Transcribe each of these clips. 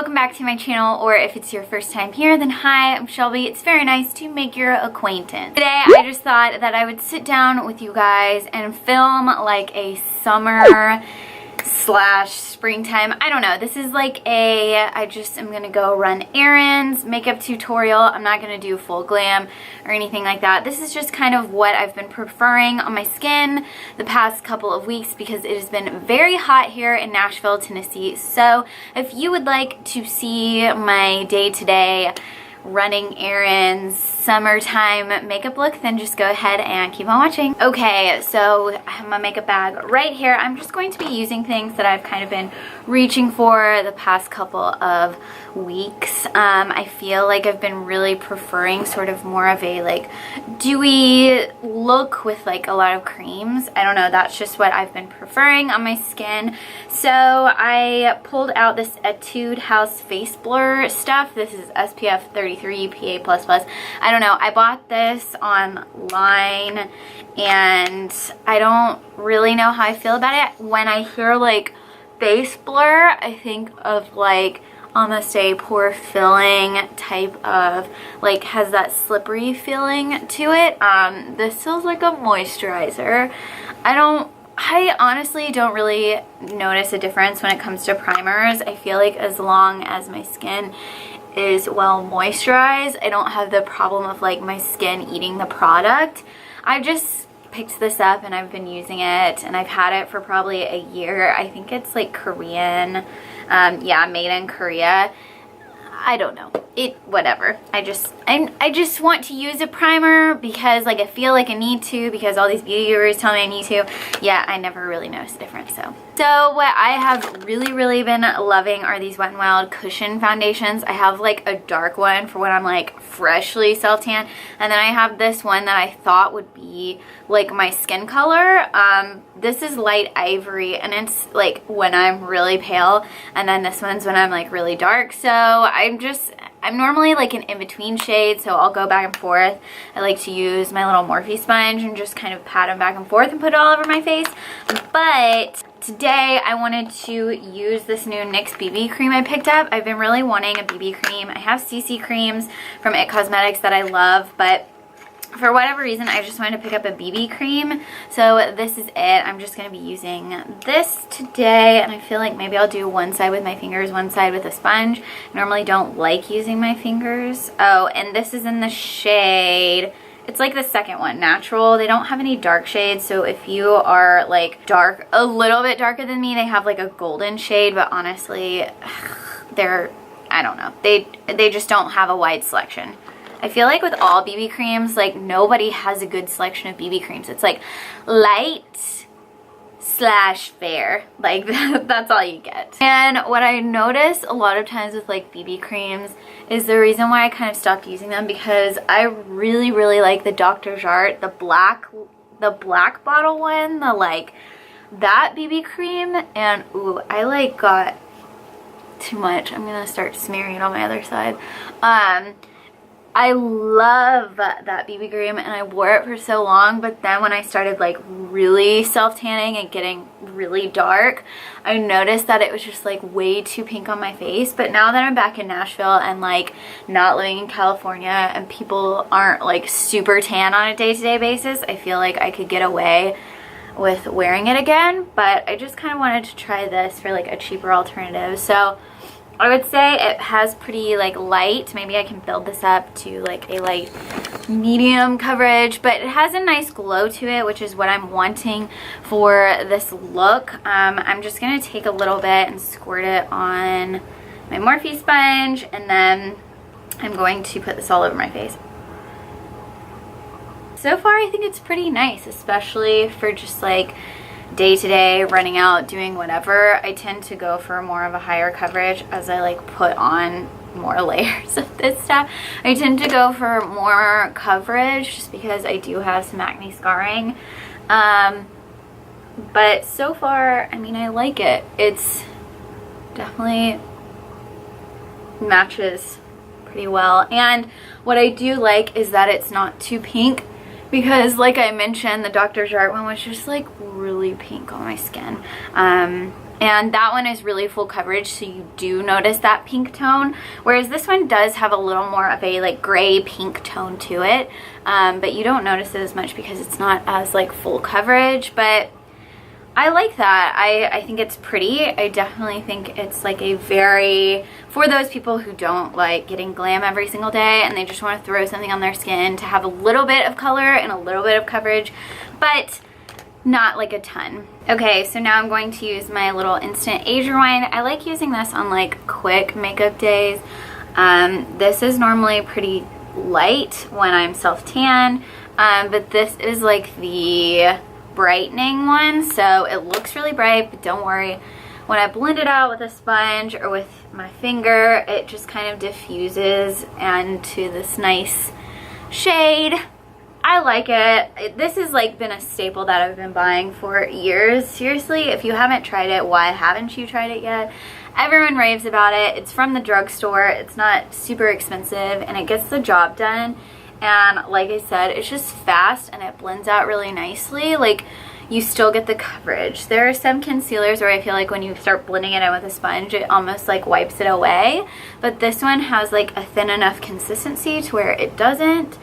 welcome back to my channel, or if it's your first time here, then hi, I'm Shelby. It's very nice to make your acquaintance. Today, I just thought that I would sit down with you guys and film like a summer / springtime. I don't know. This is like I just am gonna go run errands, makeup tutorial. I'm not gonna do full glam or anything like that. This is just kind of what I've been preferring on my skin the past couple of weeks because it has been very hot here in Nashville, Tennessee. So if you would like to see my day-to-day running errands, summertime makeup look, then just go ahead and keep on watching. Okay, so I have my makeup bag right here. I'm just going to be using things that I've kind of been reaching for the past couple of weeks. I feel like I've been really preferring sort of more of a like dewy look with like a lot of creams. I don't know, that's just what I've been preferring on my skin. So I pulled out this Etude House Face Blur stuff. This is SPF 33 PA++. I don't know, I bought this online and I don't really know how I feel about it. When I hear like face blur, I think of like almost a pore filling type of, like, has that slippery feeling to it. This feels like a moisturizer. I honestly don't really notice a difference when it comes to primers. I feel like as long as my skin is well moisturized, I don't have the problem of like my skin eating the product. I've just picked this up and I've been using it and I've had it for probably a year. I think it's like Korean, yeah, made in Korea. I don't know, whatever. I just want to use a primer because like I feel like I need to, because all these beauty gurus tell me I need to. Yeah, I never really noticed the difference. So what I have really been loving are these Wet n Wild cushion foundations. I have like a dark one for when I'm like freshly self-tan, and then I have this one that I thought would be like my skin color. This is light ivory and it's like when I'm really pale, and then this one's when I'm like really dark. So I'm normally like an in-between shade, so I'll go back and forth. I like to use my little Morphe sponge and just kind of pat them back and forth and put it all over my face. But today I wanted to use this new NYX BB cream I picked up. I've been really wanting a BB cream. I have CC creams from IT Cosmetics that I love, but for whatever reason, I just wanted to pick up a BB cream. So this is it. I'm just going to be using this today, and I feel like maybe I'll do one side with my fingers, one side with a sponge. I normally don't like using my fingers. Oh, and this is in the shade, it's like the second one, Natural. They don't have any dark shades, so if you are like dark, a little bit darker than me, they have like a golden shade, but honestly, I don't know. They just don't have a wide selection. I feel like with all BB creams, like nobody has a good selection of BB creams. It's like light / fair. Like that's all you get. And what I notice a lot of times with like BB creams is the reason why I kind of stopped using them, because I really like the Dr. Jart, the black bottle one, that BB cream, and ooh, I like got too much. I'm gonna start smearing it on my other side. I love that BB cream and I wore it for so long, but then when I started like really self-tanning and getting really dark, I noticed that it was just like way too pink on my face. But now that I'm back in Nashville and like not living in California and people aren't like super tan on a day-to-day basis, I feel like I could get away with wearing it again. But I just kind of wanted to try this for like a cheaper alternative. So I would say it has pretty like light, maybe I can build this up to like a light medium coverage, but it has a nice glow to it, which is what I'm wanting for this look. I'm just going to take a little bit and squirt it on my Morphe sponge, and then I'm going to put this all over my face. So far I think it's pretty nice, especially for just like day-to-day running out, doing whatever. I tend to go for more of a higher coverage as I like put on more layers of this stuff. I tend to go for more coverage just because I do have some acne scarring. But so far, I mean, I like it. It's definitely matches pretty well. And what I do like is that it's not too pink, because like I mentioned, the Dr. Jart one was just like really pink on my skin. And that one is really full coverage, so you do notice that pink tone, whereas this one does have a little more of a like gray pink tone to it, but you don't notice it as much because it's not as like full coverage. But I like that. I think it's pretty. I definitely think it's like a very, for those people who don't like getting glam every single day and they just want to throw something on their skin to have a little bit of color and a little bit of coverage, but not like a ton. Okay, so now I'm going to use my little instant age rewind. I like using this on like quick makeup days. This is normally pretty light when I'm self-tan, but this is like the brightening one, so it looks really bright, but don't worry. When I blend it out with a sponge or with my finger, it just kind of diffuses into this nice shade. I like it. This has like been a staple that I've been buying for years. Seriously, if you haven't tried it, why haven't you tried it yet? Everyone raves about it. It's from the drugstore. It's not super expensive and it gets the job done. And like I said, it's just fast and it blends out really nicely. Like, you still get the coverage. There are some concealers where I feel like when you start blending it in with a sponge, it almost like wipes it away. But this one has like a thin enough consistency to where it doesn't.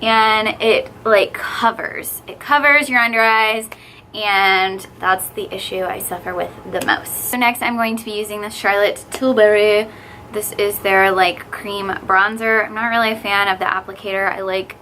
And it like covers. It covers your under eyes, and that's the issue I suffer with the most. So next I'm going to be using the Charlotte Tilbury. This is their like cream bronzer. I'm not really a fan of the applicator. I like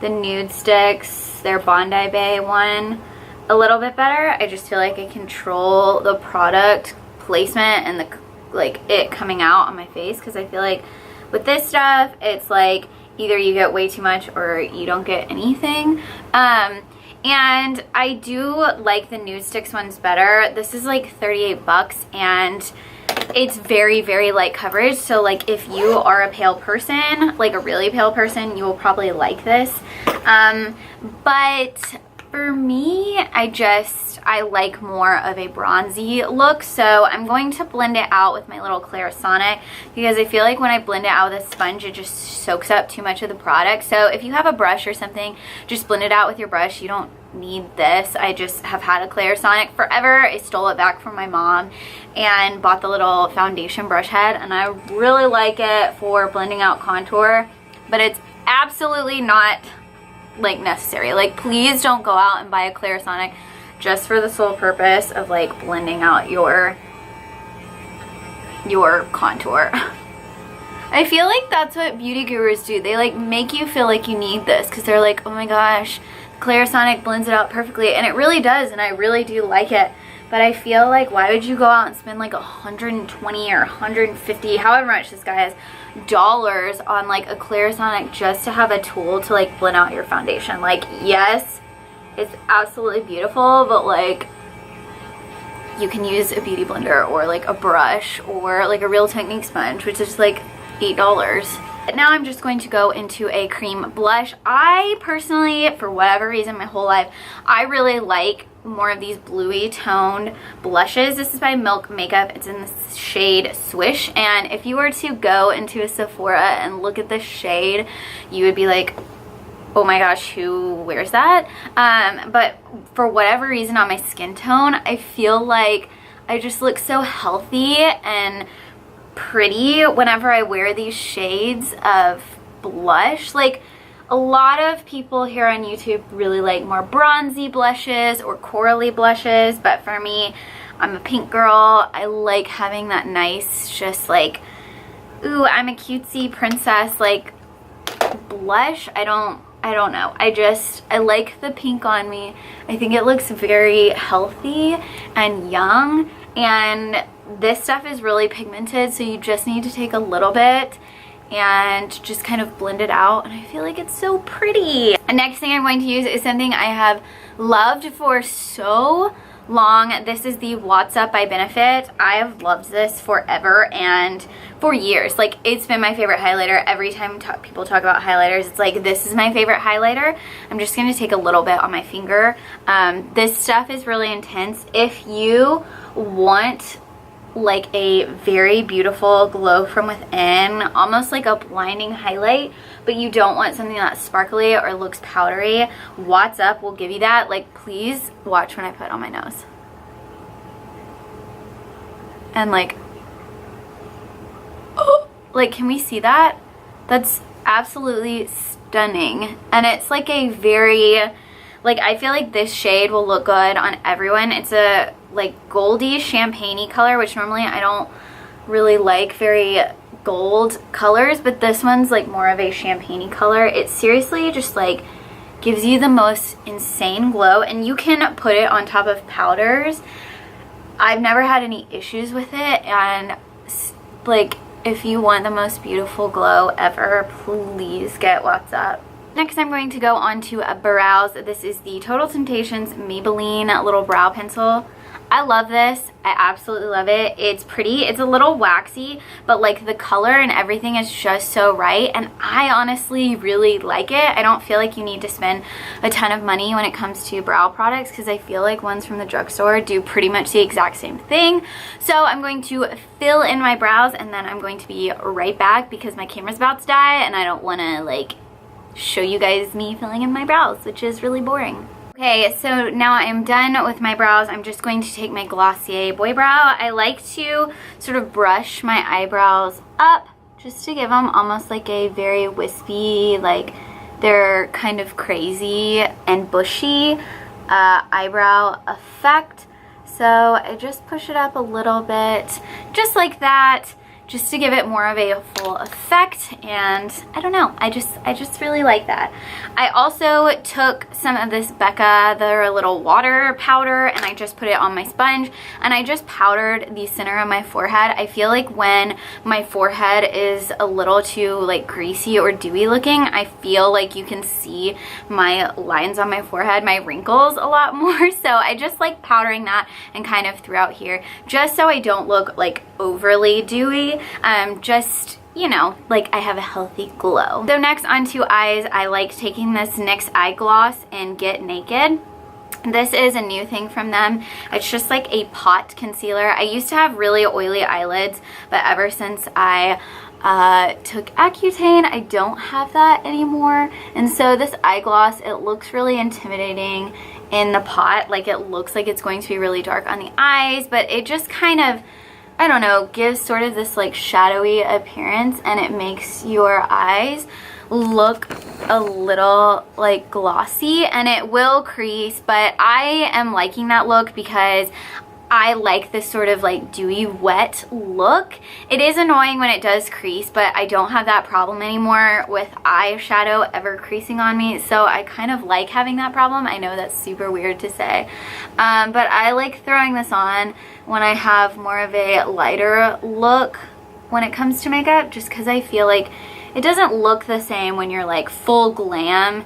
the nude sticks, their Bondi Bay one, a little bit better. I just feel like I control the product placement and the like it coming out on my face, because I feel like with this stuff it's like either you get way too much or you don't get anything. And I do like the nude sticks ones better. This is like 38 bucks and it's very, very light coverage. So like if you are a pale person, like a really pale person, you will probably like this. But for me, I like more of a bronzy look, so I'm going to blend it out with my little Clarisonic, because I feel like when I blend it out with a sponge, it just soaks up too much of the product. So if you have a brush or something, just blend it out with your brush. You don't need this. I just have had a Clarisonic forever. I stole it back from my mom and bought the little foundation brush head, and I really like it for blending out contour, but it's absolutely not like necessary. Like, please don't go out and buy a Clarisonic just for the sole purpose of like blending out your contour. I feel like that's what beauty gurus do. They like make you feel like you need this because they're like, oh my gosh, Clarisonic blends it out perfectly, and it really does, and I really do like it. But I feel like, why would you go out and spend like 120 or 150, however much this guy has, dollars on like a Clarisonic just to have a tool to like blend out your foundation? Like, yes, it's absolutely beautiful, but like, you can use a beauty blender or like a brush or like a Real Technique sponge, which is like $8. Now I'm just going to go into a cream blush. I personally, for whatever reason, my whole life, I really like more of these bluey toned blushes. This is by Milk Makeup. It's in the shade Swish, and if you were to go into a Sephora and look at the shade, you would be like, oh my gosh, who wears that? But for whatever reason, on my skin tone, I feel like I just look so healthy and pretty whenever I wear these shades of blush. Like, a lot of people here on YouTube really like more bronzy blushes or corally blushes, but for me, I'm a pink girl. I like having that nice, just like, ooh, I'm a cutesy princess, like, blush. I don't know. I like the pink on me. I think it looks very healthy and young, and this stuff is really pigmented, so you just need to take a little bit and just kind of blend it out, and I feel like it's so pretty. The next thing I'm going to use is something I have loved for so long. This is the What's Up by Benefit. I have loved this forever and for years. Like, it's been my favorite highlighter. Every time people talk about highlighters, it's like, this is my favorite highlighter. I'm just going to take a little bit on my finger. This stuff is really intense. If you want like a very beautiful glow from within, almost like a blinding highlight, but you don't want something that's sparkly or looks powdery, What's Up will give you that. Like, please watch when I put it on my nose. and like, oh, like, can we see that? That's absolutely stunning. And it's like a very, like, I feel like this shade will look good on everyone. It's a like goldy champagne-y color, which normally I don't really like very gold colors, but this one's like more of a champagne-y color. It seriously just like gives you the most insane glow, and you can put it on top of powders. I've never had any issues with it, and like, if you want the most beautiful glow ever, please get What's Up. Next, I'm going to go on to a brows. This is the Total Temptations Maybelline little brow pencil. I love this. I absolutely love it. It's pretty. It's a little waxy, but like the color and everything is just so right, and I honestly really like it. I don't feel like you need to spend a ton of money when it comes to brow products, because I feel like ones from the drugstore do pretty much the exact same thing. So I'm going to fill in my brows, and then I'm going to be right back because my camera's about to die and I don't want to like show you guys me filling in my brows, which is really boring. Okay, so now I'm done with my brows. I'm just going to take my Glossier Boy Brow. I like to sort of brush my eyebrows up just to give them almost like a very wispy, like they're kind of crazy and bushy eyebrow effect. So I just push it up a little bit, just like that, just to give it more of a full effect. And I don't know, I just really like that. I also took some of this Becca, their little water powder, and I just put it on my sponge, and I just powdered the center of my forehead. I feel like when my forehead is a little too like greasy or dewy looking, I feel like you can see my lines on my forehead, my wrinkles a lot more. So I just like powdering that and kind of throughout here, just so I don't look like overly dewy. Just, you know, like I have a healthy glow. So next onto eyes, I like taking this NYX eye gloss in Get Naked. This is a new thing from them. It's just like a pot concealer. I used to have really oily eyelids, but ever since I took Accutane, I don't have that anymore. And so this eye gloss, it looks really intimidating in the pot. Like, it looks like it's going to be really dark on the eyes, but it just kind of, I don't know, gives sort of this like shadowy appearance, and it makes your eyes look a little like glossy, and it will crease, but I am liking that look because I like this sort of like dewy wet look. It is annoying when it does crease, but I don't have that problem anymore with eyeshadow ever creasing on me, so I kind of like having that problem. I know that's super weird to say, but I like throwing this on when I have more of a lighter look when it comes to makeup, just because I feel like it doesn't look the same when you're like full glam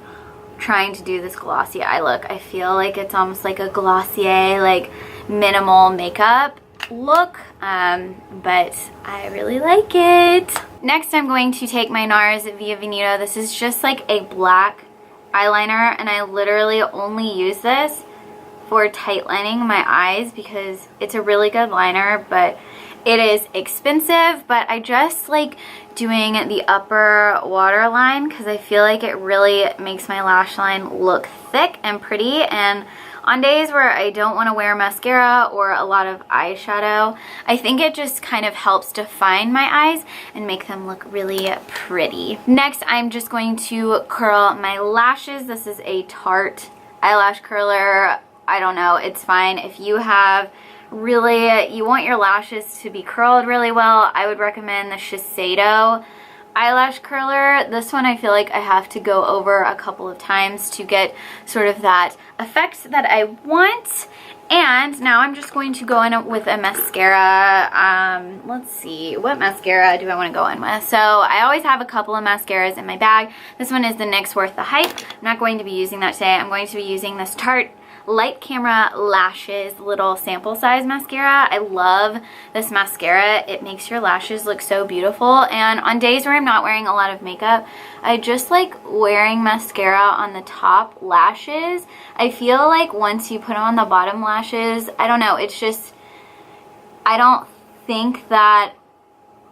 trying to do this glossy eye look. I feel like it's almost like a Glossier, like minimal makeup look, but I really like it. Next, I'm going to take my NARS Via Veneto. This is just like a black eyeliner, and I literally only use this for tightlining my eyes because it's a really good liner, but it is expensive. But I just like doing the upper waterline because I feel like it really makes my lash line look thick and pretty, and on days where I don't want to wear mascara or a lot of eyeshadow, I think it just kind of helps define my eyes and make them look really pretty. Next, I'm just going to curl my lashes. This is a Tarte eyelash curler. I don't know, it's fine. If you have really, you want your lashes to be curled really well, I would recommend the Shiseido eyelash curler. This one I feel like I have to go over a couple of times to get sort of that effect that I want. And now I'm just going to go in with a mascara. Let's see, what mascara do I want to go in with? So I always have a couple of mascaras in my bag. This one is the NYX Worth the Hype. I'm not going to be using that today. I'm going to be using this Tarte Light Camera Lashes little sample size mascara. I love this mascara. It makes your lashes look so beautiful, and on days where I'm not wearing a lot of makeup, I just like wearing mascara on the top lashes. I feel like once you put on the bottom lashes, I don't know, it's just, I don't think that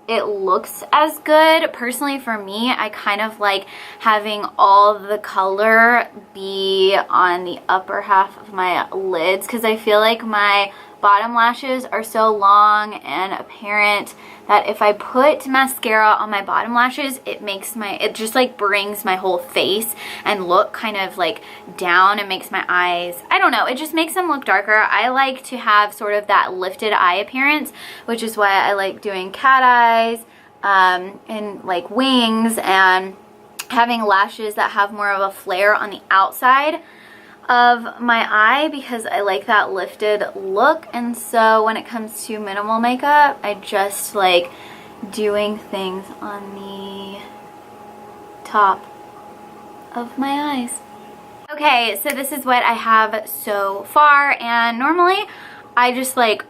it looks as good. Personally, for me, I kind of like having all the color be on the upper half of my lids because I feel like my bottom lashes are so long and apparent that if I put mascara on my bottom lashes, it just like brings my whole face and look kind of like down and makes my eyes, I don't know, it just makes them look darker. I like to have sort of that lifted eye appearance, which is why I like doing cat eyes and like wings and having lashes that have more of a flare on the outside of my eye, because I like that lifted look. And so when it comes to minimal makeup, I just like doing things on the top of my eyes. Okay, so this is what I have so far, and normally I just like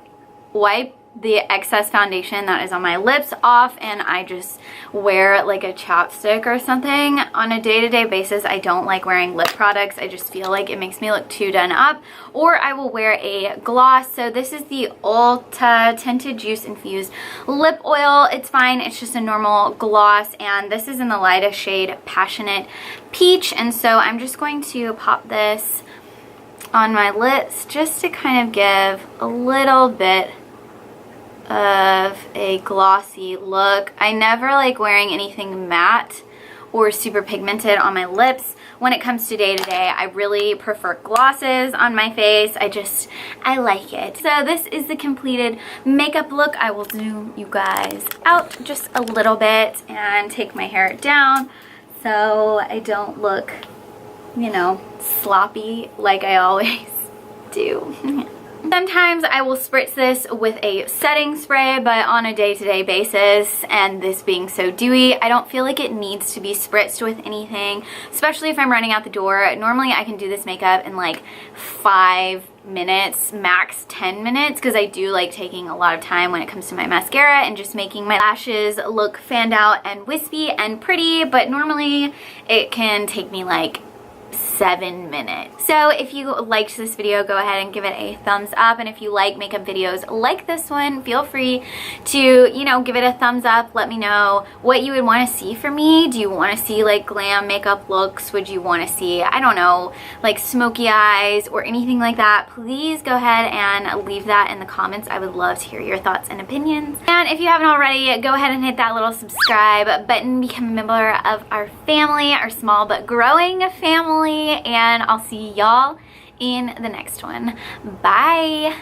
wipe the excess foundation that is on my lips off and I just wear like a chapstick or something. On a day-to-day basis, I don't like wearing lip products. I just feel like it makes me look too done up. Or I will wear a gloss. So this is the Ulta Tinted Juice Infused Lip Oil. It's fine. It's just a normal gloss, and this is in the lightest shade Passionate Peach. And so I'm just going to pop this on my lips just to kind of give a little bit of a glossy look. I never like wearing anything matte or super pigmented on my lips. When it comes to day-to-day, I really prefer glosses on my face. I like it. So this is the completed makeup look. I will zoom you guys out just a little bit and take my hair down so I don't look, you know, sloppy like I always do. Sometimes I will spritz this with a setting spray, but on a day-to-day basis, and this being so dewy, I don't feel like it needs to be spritzed with anything, especially if I'm running out the door. Normally I can do this makeup in like 5 minutes, max 10 minutes, because I do like taking a lot of time when it comes to my mascara and just making my lashes look fanned out and wispy and pretty, but normally it can take me like 7 minutes. So if you liked this video, go ahead and give it a thumbs up, and if you like makeup videos like this one, feel free to, you know, give it a thumbs up. Let me know what you would want to see from me. Do you want to see like glam makeup looks? Would you want to see, I don't know, like smoky eyes or anything like that? Please go ahead and leave that in the comments. I would love to hear your thoughts and opinions. And if you haven't already, go ahead and hit that little subscribe button, become a member of our family, our small but growing family, and I'll see y'all in the next one. Bye!